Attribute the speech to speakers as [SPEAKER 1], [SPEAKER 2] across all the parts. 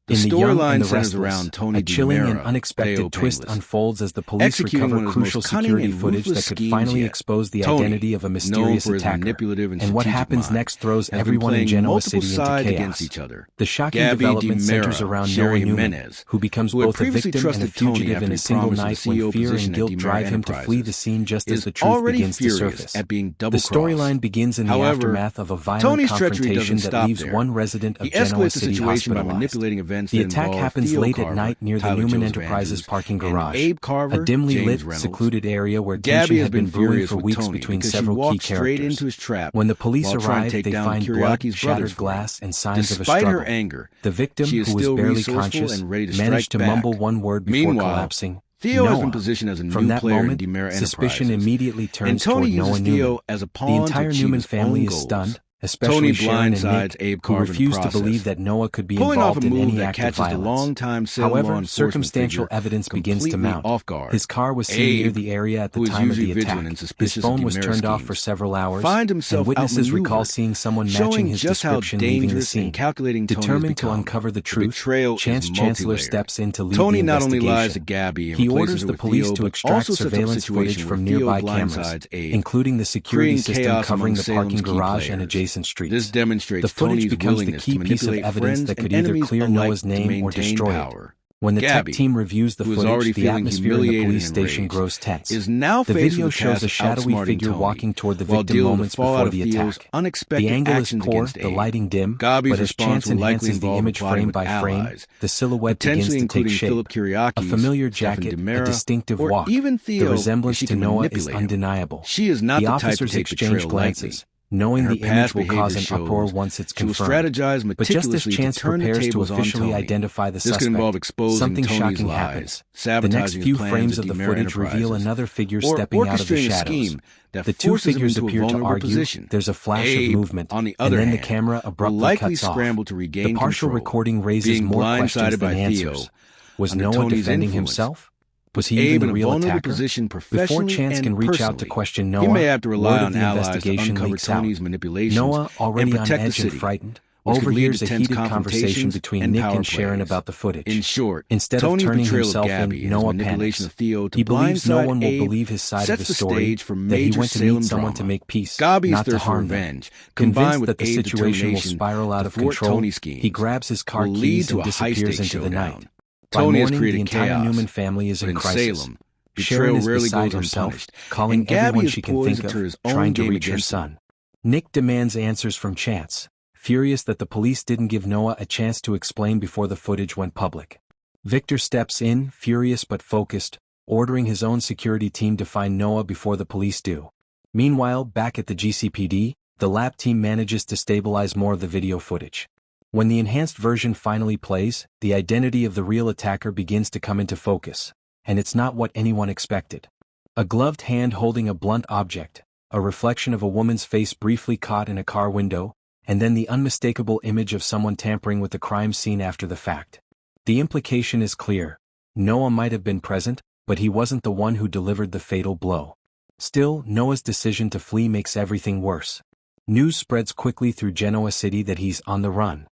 [SPEAKER 1] The
[SPEAKER 2] In The Young and
[SPEAKER 1] storyline
[SPEAKER 2] the
[SPEAKER 1] centers
[SPEAKER 2] Restless,
[SPEAKER 1] around Tony
[SPEAKER 2] a chilling and
[SPEAKER 1] DiMera,
[SPEAKER 2] unexpected
[SPEAKER 1] Theo
[SPEAKER 2] twist
[SPEAKER 1] Penglis,
[SPEAKER 2] unfolds as the police
[SPEAKER 1] executing one
[SPEAKER 2] recover
[SPEAKER 1] of the most
[SPEAKER 2] crucial
[SPEAKER 1] cunning
[SPEAKER 2] security
[SPEAKER 1] and
[SPEAKER 2] footage
[SPEAKER 1] ruthless
[SPEAKER 2] that could
[SPEAKER 1] schemes
[SPEAKER 2] finally
[SPEAKER 1] yet.
[SPEAKER 2] expose the
[SPEAKER 1] Tony,
[SPEAKER 2] identity of a
[SPEAKER 1] known
[SPEAKER 2] mysterious
[SPEAKER 1] for his
[SPEAKER 2] attacker.
[SPEAKER 1] manipulative and
[SPEAKER 2] And what
[SPEAKER 1] strategic
[SPEAKER 2] happens
[SPEAKER 1] mind,
[SPEAKER 2] next throws
[SPEAKER 1] has been
[SPEAKER 2] everyone in
[SPEAKER 1] playing
[SPEAKER 2] Genoa
[SPEAKER 1] multiple
[SPEAKER 2] City into
[SPEAKER 1] sides
[SPEAKER 2] chaos.
[SPEAKER 1] against each other.
[SPEAKER 2] The shocking
[SPEAKER 1] Gabby
[SPEAKER 2] development centers
[SPEAKER 1] DiMera,
[SPEAKER 2] around Noah
[SPEAKER 1] Sherry
[SPEAKER 2] Newman,
[SPEAKER 1] Menez,
[SPEAKER 2] who becomes
[SPEAKER 1] who had
[SPEAKER 2] both a
[SPEAKER 1] previously
[SPEAKER 2] victim and a
[SPEAKER 1] trusted Tony
[SPEAKER 2] fugitive
[SPEAKER 1] after
[SPEAKER 2] in
[SPEAKER 1] he
[SPEAKER 2] a single
[SPEAKER 1] promised
[SPEAKER 2] night
[SPEAKER 1] the
[SPEAKER 2] when
[SPEAKER 1] CEO
[SPEAKER 2] fear and
[SPEAKER 1] position at
[SPEAKER 2] guilt
[SPEAKER 1] DiMera
[SPEAKER 2] drive him to flee the
[SPEAKER 1] Enterprises,
[SPEAKER 2] scene just as
[SPEAKER 1] is
[SPEAKER 2] the truth
[SPEAKER 1] already
[SPEAKER 2] begins to
[SPEAKER 1] furious
[SPEAKER 2] surface.
[SPEAKER 1] at being
[SPEAKER 2] The
[SPEAKER 1] double-crossed.
[SPEAKER 2] storyline begins in the
[SPEAKER 1] However,
[SPEAKER 2] aftermath of a violent
[SPEAKER 1] Tony's treachery
[SPEAKER 2] confrontation
[SPEAKER 1] doesn't
[SPEAKER 2] that
[SPEAKER 1] stop
[SPEAKER 2] leaves
[SPEAKER 1] there.
[SPEAKER 2] one resident of
[SPEAKER 1] He
[SPEAKER 2] Genoa
[SPEAKER 1] escalates the
[SPEAKER 2] City
[SPEAKER 1] situation by
[SPEAKER 2] hospitalized.
[SPEAKER 1] manipulating events
[SPEAKER 2] The
[SPEAKER 1] that
[SPEAKER 2] attack
[SPEAKER 1] involve
[SPEAKER 2] happens
[SPEAKER 1] Theo
[SPEAKER 2] late
[SPEAKER 1] Carver,
[SPEAKER 2] at night near the
[SPEAKER 1] Tyler
[SPEAKER 2] Newman
[SPEAKER 1] Joseph
[SPEAKER 2] Enterprises
[SPEAKER 1] Andrews,
[SPEAKER 2] parking
[SPEAKER 1] and
[SPEAKER 2] garage,
[SPEAKER 1] Abe Carver,
[SPEAKER 2] a dimly
[SPEAKER 1] James
[SPEAKER 2] lit,
[SPEAKER 1] Reynolds.
[SPEAKER 2] secluded area where
[SPEAKER 1] Gabby
[SPEAKER 2] tension
[SPEAKER 1] has
[SPEAKER 2] had been
[SPEAKER 1] been
[SPEAKER 2] brewing
[SPEAKER 1] furious
[SPEAKER 2] for
[SPEAKER 1] with
[SPEAKER 2] weeks
[SPEAKER 1] Tony
[SPEAKER 2] between
[SPEAKER 1] because she
[SPEAKER 2] several key
[SPEAKER 1] walked straight
[SPEAKER 2] characters.
[SPEAKER 1] into his trap
[SPEAKER 2] When the police
[SPEAKER 1] while trying to
[SPEAKER 2] arrive,
[SPEAKER 1] take
[SPEAKER 2] they
[SPEAKER 1] down
[SPEAKER 2] find blood,
[SPEAKER 1] Kiriaki's
[SPEAKER 2] shattered
[SPEAKER 1] brothers for him.
[SPEAKER 2] glass, and signs of a
[SPEAKER 1] Despite
[SPEAKER 2] struggle.
[SPEAKER 1] her anger,
[SPEAKER 2] The victim,
[SPEAKER 1] she is
[SPEAKER 2] who was
[SPEAKER 1] still
[SPEAKER 2] barely
[SPEAKER 1] resourceful
[SPEAKER 2] conscious,
[SPEAKER 1] and ready to
[SPEAKER 2] managed to
[SPEAKER 1] strike
[SPEAKER 2] mumble
[SPEAKER 1] back.
[SPEAKER 2] one word before
[SPEAKER 1] Meanwhile,
[SPEAKER 2] collapsing.
[SPEAKER 1] Theo has been
[SPEAKER 2] Noah.
[SPEAKER 1] positioned as a
[SPEAKER 2] From
[SPEAKER 1] new
[SPEAKER 2] that
[SPEAKER 1] player
[SPEAKER 2] moment,
[SPEAKER 1] in DiMera
[SPEAKER 2] suspicion
[SPEAKER 1] Enterprises,
[SPEAKER 2] immediately
[SPEAKER 1] and
[SPEAKER 2] turns
[SPEAKER 1] Tony
[SPEAKER 2] toward Noah
[SPEAKER 1] uses
[SPEAKER 2] Newman.
[SPEAKER 1] Theo as a
[SPEAKER 2] The
[SPEAKER 1] pawn to
[SPEAKER 2] entire
[SPEAKER 1] achieve
[SPEAKER 2] Newman
[SPEAKER 1] his
[SPEAKER 2] family
[SPEAKER 1] own
[SPEAKER 2] is
[SPEAKER 1] goals.
[SPEAKER 2] stunned, especially
[SPEAKER 1] Tony
[SPEAKER 2] Sharon and
[SPEAKER 1] blindsides
[SPEAKER 2] Nick,
[SPEAKER 1] Abe
[SPEAKER 2] who
[SPEAKER 1] Carver in the
[SPEAKER 2] refuse to
[SPEAKER 1] process,
[SPEAKER 2] believe that Noah could be
[SPEAKER 1] pulling off a
[SPEAKER 2] involved in
[SPEAKER 1] move
[SPEAKER 2] any
[SPEAKER 1] that
[SPEAKER 2] act of
[SPEAKER 1] catches the
[SPEAKER 2] violence.
[SPEAKER 1] long-time Salem law
[SPEAKER 2] However,
[SPEAKER 1] enforcement
[SPEAKER 2] circumstantial
[SPEAKER 1] figure
[SPEAKER 2] evidence begins to
[SPEAKER 1] completely
[SPEAKER 2] mount.
[SPEAKER 1] off guard.
[SPEAKER 2] His car was seen near
[SPEAKER 1] Abe,
[SPEAKER 2] the area at the
[SPEAKER 1] who is
[SPEAKER 2] time of
[SPEAKER 1] usually
[SPEAKER 2] the
[SPEAKER 1] vigilant
[SPEAKER 2] attack.
[SPEAKER 1] and
[SPEAKER 2] His
[SPEAKER 1] suspicious
[SPEAKER 2] phone
[SPEAKER 1] of
[SPEAKER 2] was
[SPEAKER 1] DiMera
[SPEAKER 2] turned off
[SPEAKER 1] schemes,
[SPEAKER 2] for several hours,
[SPEAKER 1] finds
[SPEAKER 2] and
[SPEAKER 1] himself
[SPEAKER 2] witnesses recall
[SPEAKER 1] outmaneuvered,
[SPEAKER 2] seeing someone matching
[SPEAKER 1] showing
[SPEAKER 2] his
[SPEAKER 1] just how
[SPEAKER 2] description leaving the
[SPEAKER 1] dangerous and
[SPEAKER 2] scene.
[SPEAKER 1] calculating Tony has
[SPEAKER 2] Determined to
[SPEAKER 1] become.
[SPEAKER 2] uncover the
[SPEAKER 1] The
[SPEAKER 2] truth,
[SPEAKER 1] betrayal
[SPEAKER 2] Chance
[SPEAKER 1] is
[SPEAKER 2] Chancellor
[SPEAKER 1] multi-layered.
[SPEAKER 2] steps in to lead
[SPEAKER 1] Tony
[SPEAKER 2] the
[SPEAKER 1] not only
[SPEAKER 2] investigation.
[SPEAKER 1] lies to Gabby and
[SPEAKER 2] He
[SPEAKER 1] replaces
[SPEAKER 2] orders
[SPEAKER 1] her
[SPEAKER 2] the
[SPEAKER 1] with
[SPEAKER 2] police
[SPEAKER 1] Theo,
[SPEAKER 2] to
[SPEAKER 1] but
[SPEAKER 2] extract
[SPEAKER 1] also sets up a
[SPEAKER 2] surveillance footage
[SPEAKER 1] situation
[SPEAKER 2] from
[SPEAKER 1] where Theo
[SPEAKER 2] nearby cameras,
[SPEAKER 1] blindsides Abe,
[SPEAKER 2] including the security
[SPEAKER 1] creating
[SPEAKER 2] system
[SPEAKER 1] chaos
[SPEAKER 2] covering
[SPEAKER 1] among
[SPEAKER 2] the
[SPEAKER 1] Salem's
[SPEAKER 2] parking
[SPEAKER 1] key
[SPEAKER 2] garage and
[SPEAKER 1] players.
[SPEAKER 2] adjacent streets.
[SPEAKER 1] This demonstrates
[SPEAKER 2] The footage
[SPEAKER 1] Tony's
[SPEAKER 2] becomes the
[SPEAKER 1] willingness
[SPEAKER 2] key
[SPEAKER 1] to
[SPEAKER 2] piece of
[SPEAKER 1] manipulate
[SPEAKER 2] evidence
[SPEAKER 1] friends
[SPEAKER 2] that could
[SPEAKER 1] and
[SPEAKER 2] either
[SPEAKER 1] enemies
[SPEAKER 2] clear
[SPEAKER 1] alike
[SPEAKER 2] Noah's
[SPEAKER 1] to
[SPEAKER 2] name or
[SPEAKER 1] maintain
[SPEAKER 2] destroy it.
[SPEAKER 1] power.
[SPEAKER 2] When the
[SPEAKER 1] Gabby,
[SPEAKER 2] tech team reviews the
[SPEAKER 1] who is already
[SPEAKER 2] footage, the
[SPEAKER 1] feeling
[SPEAKER 2] atmosphere in the
[SPEAKER 1] humiliated
[SPEAKER 2] police
[SPEAKER 1] and
[SPEAKER 2] station
[SPEAKER 1] enraged,
[SPEAKER 2] grows tense.
[SPEAKER 1] is now
[SPEAKER 2] The
[SPEAKER 1] faced
[SPEAKER 2] video
[SPEAKER 1] with the
[SPEAKER 2] shows
[SPEAKER 1] task
[SPEAKER 2] a
[SPEAKER 1] of
[SPEAKER 2] shadowy
[SPEAKER 1] outsmarting
[SPEAKER 2] figure
[SPEAKER 1] Tony,
[SPEAKER 2] walking toward the
[SPEAKER 1] while
[SPEAKER 2] victim
[SPEAKER 1] dealing with
[SPEAKER 2] moments
[SPEAKER 1] the fallout
[SPEAKER 2] before
[SPEAKER 1] of
[SPEAKER 2] the
[SPEAKER 1] Theo's
[SPEAKER 2] attack.
[SPEAKER 1] unexpected
[SPEAKER 2] The angle is
[SPEAKER 1] actions
[SPEAKER 2] poor,
[SPEAKER 1] against
[SPEAKER 2] the
[SPEAKER 1] Abe.
[SPEAKER 2] lighting dim,
[SPEAKER 1] Gabby's
[SPEAKER 2] but as
[SPEAKER 1] response
[SPEAKER 2] chance
[SPEAKER 1] will likely
[SPEAKER 2] enhances the
[SPEAKER 1] involve
[SPEAKER 2] image
[SPEAKER 1] plotting
[SPEAKER 2] frame
[SPEAKER 1] with
[SPEAKER 2] by frame,
[SPEAKER 1] allies,
[SPEAKER 2] the silhouette begins
[SPEAKER 1] potentially
[SPEAKER 2] to
[SPEAKER 1] including
[SPEAKER 2] take shape.
[SPEAKER 1] Philip Kiriakis,
[SPEAKER 2] A familiar
[SPEAKER 1] Stephen
[SPEAKER 2] jacket, a
[SPEAKER 1] DiMera,
[SPEAKER 2] distinctive
[SPEAKER 1] or
[SPEAKER 2] walk.
[SPEAKER 1] even Theo,
[SPEAKER 2] The resemblance
[SPEAKER 1] if she
[SPEAKER 2] to
[SPEAKER 1] can
[SPEAKER 2] Noah is
[SPEAKER 1] manipulate him.
[SPEAKER 2] undeniable.
[SPEAKER 1] She is not
[SPEAKER 2] The
[SPEAKER 1] the type to
[SPEAKER 2] officers
[SPEAKER 1] take
[SPEAKER 2] exchange
[SPEAKER 1] betrayal
[SPEAKER 2] glances,
[SPEAKER 1] lightly,
[SPEAKER 2] knowing
[SPEAKER 1] and
[SPEAKER 2] the
[SPEAKER 1] her past
[SPEAKER 2] image will cause
[SPEAKER 1] behavior
[SPEAKER 2] an uproar
[SPEAKER 1] shows
[SPEAKER 2] once it's
[SPEAKER 1] she will
[SPEAKER 2] confirmed.
[SPEAKER 1] strategize
[SPEAKER 2] But just as
[SPEAKER 1] meticulously to
[SPEAKER 2] Chance
[SPEAKER 1] turn the
[SPEAKER 2] prepares to
[SPEAKER 1] tables on
[SPEAKER 2] officially
[SPEAKER 1] Tony.
[SPEAKER 2] identify the
[SPEAKER 1] This could
[SPEAKER 2] suspect,
[SPEAKER 1] involve exposing
[SPEAKER 2] something
[SPEAKER 1] Tony's
[SPEAKER 2] shocking
[SPEAKER 1] lies,
[SPEAKER 2] happens. The
[SPEAKER 1] sabotaging
[SPEAKER 2] next
[SPEAKER 1] his
[SPEAKER 2] few
[SPEAKER 1] plans
[SPEAKER 2] frames
[SPEAKER 1] at
[SPEAKER 2] of the
[SPEAKER 1] DiMera
[SPEAKER 2] footage reveal
[SPEAKER 1] Enterprises,
[SPEAKER 2] another figure
[SPEAKER 1] or
[SPEAKER 2] stepping out of the
[SPEAKER 1] orchestrating a
[SPEAKER 2] shadows.
[SPEAKER 1] scheme that
[SPEAKER 2] The two
[SPEAKER 1] forces him
[SPEAKER 2] figures
[SPEAKER 1] into a
[SPEAKER 2] appear to
[SPEAKER 1] vulnerable
[SPEAKER 2] argue,
[SPEAKER 1] position.
[SPEAKER 2] there's a flash
[SPEAKER 1] Abe,
[SPEAKER 2] of movement,
[SPEAKER 1] on the
[SPEAKER 2] and
[SPEAKER 1] other
[SPEAKER 2] then the
[SPEAKER 1] hand,
[SPEAKER 2] camera
[SPEAKER 1] will
[SPEAKER 2] abruptly
[SPEAKER 1] likely
[SPEAKER 2] cuts off.
[SPEAKER 1] scramble to
[SPEAKER 2] The
[SPEAKER 1] regain
[SPEAKER 2] partial
[SPEAKER 1] control,
[SPEAKER 2] recording raises
[SPEAKER 1] being
[SPEAKER 2] more questions
[SPEAKER 1] blindsided
[SPEAKER 2] than
[SPEAKER 1] by Theo.
[SPEAKER 2] answers. Was
[SPEAKER 1] Under
[SPEAKER 2] Noah
[SPEAKER 1] Tony's
[SPEAKER 2] defending
[SPEAKER 1] influence,
[SPEAKER 2] himself? Was
[SPEAKER 1] puts
[SPEAKER 2] he
[SPEAKER 1] Abe
[SPEAKER 2] even
[SPEAKER 1] in
[SPEAKER 2] the
[SPEAKER 1] a
[SPEAKER 2] real
[SPEAKER 1] vulnerable
[SPEAKER 2] attacker?
[SPEAKER 1] position
[SPEAKER 2] Before
[SPEAKER 1] professionally
[SPEAKER 2] Chance
[SPEAKER 1] and
[SPEAKER 2] can reach out to
[SPEAKER 1] personally.
[SPEAKER 2] question
[SPEAKER 1] He
[SPEAKER 2] Noah,
[SPEAKER 1] may have to rely
[SPEAKER 2] word of
[SPEAKER 1] on
[SPEAKER 2] the
[SPEAKER 1] allies to
[SPEAKER 2] investigation
[SPEAKER 1] uncover
[SPEAKER 2] leaks out.
[SPEAKER 1] Tony's manipulations
[SPEAKER 2] Noah, already
[SPEAKER 1] and
[SPEAKER 2] on
[SPEAKER 1] protect the
[SPEAKER 2] edge and
[SPEAKER 1] city,
[SPEAKER 2] frightened,
[SPEAKER 1] which could lead
[SPEAKER 2] overhears
[SPEAKER 1] to
[SPEAKER 2] a
[SPEAKER 1] tense
[SPEAKER 2] heated conversation
[SPEAKER 1] confrontations
[SPEAKER 2] between
[SPEAKER 1] and
[SPEAKER 2] Nick
[SPEAKER 1] power
[SPEAKER 2] and Sharon
[SPEAKER 1] plays.
[SPEAKER 2] about the footage.
[SPEAKER 1] In short,
[SPEAKER 2] Instead of
[SPEAKER 1] Tony's
[SPEAKER 2] turning
[SPEAKER 1] betrayal
[SPEAKER 2] himself
[SPEAKER 1] of Gabby
[SPEAKER 2] in,
[SPEAKER 1] and his
[SPEAKER 2] Noah
[SPEAKER 1] manipulation
[SPEAKER 2] panics.
[SPEAKER 1] of Theo to
[SPEAKER 2] He believes no
[SPEAKER 1] blindside
[SPEAKER 2] one will
[SPEAKER 1] Abe
[SPEAKER 2] believe his side of
[SPEAKER 1] sets
[SPEAKER 2] the
[SPEAKER 1] the
[SPEAKER 2] story,
[SPEAKER 1] stage for
[SPEAKER 2] that he
[SPEAKER 1] major
[SPEAKER 2] went to
[SPEAKER 1] Salem
[SPEAKER 2] meet someone to
[SPEAKER 1] drama.
[SPEAKER 2] make peace,
[SPEAKER 1] Gabby's
[SPEAKER 2] not to
[SPEAKER 1] thirst for
[SPEAKER 2] harm them.
[SPEAKER 1] revenge,
[SPEAKER 2] Convinced
[SPEAKER 1] combined with
[SPEAKER 2] that the
[SPEAKER 1] Abe's
[SPEAKER 2] situation will
[SPEAKER 1] determination
[SPEAKER 2] spiral out
[SPEAKER 1] to
[SPEAKER 2] of
[SPEAKER 1] thwart
[SPEAKER 2] control,
[SPEAKER 1] Tony's
[SPEAKER 2] he
[SPEAKER 1] schemes,
[SPEAKER 2] grabs his car
[SPEAKER 1] will lead
[SPEAKER 2] keys
[SPEAKER 1] to
[SPEAKER 2] and
[SPEAKER 1] a
[SPEAKER 2] disappears
[SPEAKER 1] high-stakes
[SPEAKER 2] into the
[SPEAKER 1] showdown.
[SPEAKER 2] night. By
[SPEAKER 1] Tony has
[SPEAKER 2] morning, the
[SPEAKER 1] created
[SPEAKER 2] entire
[SPEAKER 1] chaos,
[SPEAKER 2] Newman family is
[SPEAKER 1] but
[SPEAKER 2] in
[SPEAKER 1] in
[SPEAKER 2] crisis.
[SPEAKER 1] Salem,
[SPEAKER 2] Sharon
[SPEAKER 1] betrayal
[SPEAKER 2] is
[SPEAKER 1] rarely
[SPEAKER 2] beside
[SPEAKER 1] goes
[SPEAKER 2] herself,
[SPEAKER 1] unpunished,
[SPEAKER 2] calling
[SPEAKER 1] and Gabby
[SPEAKER 2] everyone
[SPEAKER 1] is
[SPEAKER 2] she can
[SPEAKER 1] poised
[SPEAKER 2] think
[SPEAKER 1] to turn
[SPEAKER 2] of,
[SPEAKER 1] his own
[SPEAKER 2] trying to
[SPEAKER 1] game
[SPEAKER 2] reach her
[SPEAKER 1] against him.
[SPEAKER 2] son. Nick demands answers from Chance, furious that the police didn't give Noah a chance to explain before the footage went public. Victor steps in, furious but focused, ordering his own security team to find Noah before the police do. Meanwhile, back at the GCPD, the lab team manages to stabilize more of the video footage. When the enhanced version finally plays, the identity of the real attacker begins to come into focus, and it's not what anyone expected. A gloved hand holding a blunt object, a reflection of a woman's face briefly caught in a car window, and then the unmistakable image of someone tampering with the crime scene after the fact. The implication is clear. Noah might have been present, but he wasn't the one who delivered the fatal blow. Still, Noah's decision to flee makes everything worse. News spreads quickly through Genoa City that he's on the run.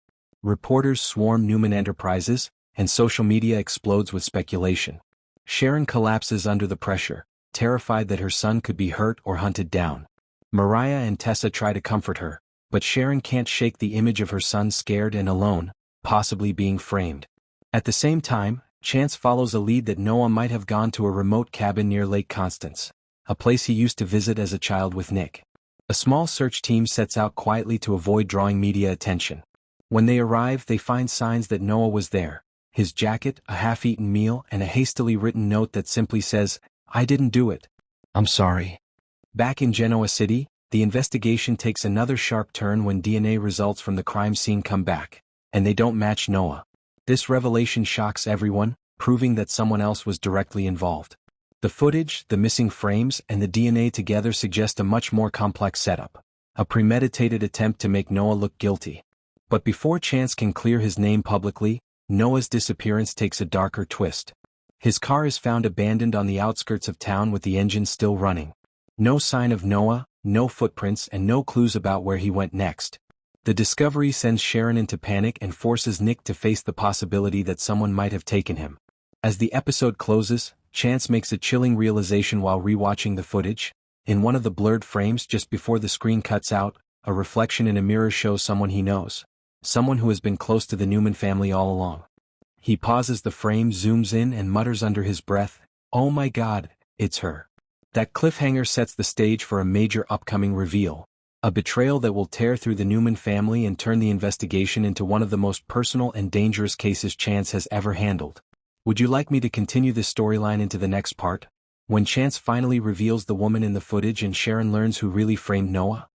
[SPEAKER 2] Reporters swarm Newman Enterprises, and social media explodes with speculation. Sharon collapses under the pressure, terrified that her son could be hurt or hunted down. Mariah and Tessa try to comfort her, but Sharon can't shake the image of her son scared and alone, possibly being framed. At the same time, Chance follows a lead that Noah might have gone to a remote cabin near Lake Constance, a place he used to visit as a child with Nick. A small search team sets out quietly to avoid drawing media attention. When they arrive, they find signs that Noah was there: his jacket, a half-eaten meal, and a hastily written note that simply says, "I didn't do it. I'm sorry." Back in Genoa City, the investigation takes another sharp turn when DNA results from the crime scene come back, and they don't match Noah. This revelation shocks everyone, proving that someone else was directly involved. The footage, the missing frames, and the DNA together suggest a much more complex setup, a premeditated attempt to make Noah look guilty. But before Chance can clear his name publicly, Noah's disappearance takes a darker twist. His car is found abandoned on the outskirts of town with the engine still running. No sign of Noah, no footprints, and no clues about where he went next. The discovery sends Sharon into panic and forces Nick to face the possibility that someone might have taken him. As the episode closes, Chance makes a chilling realization while rewatching the footage. In one of the blurred frames just before the screen cuts out, a reflection in a mirror shows someone he knows. Someone who has been close to the Newman family all along. He pauses the frame, zooms in and mutters under his breath, "Oh my God, it's her." That cliffhanger sets the stage for a major upcoming reveal. A betrayal that will tear through the Newman family and turn the investigation into one of the most personal and dangerous cases Chance has ever handled. Would you like me to continue this storyline into the next part? When Chance finally reveals the woman in the footage and Sharon learns who really framed Noah?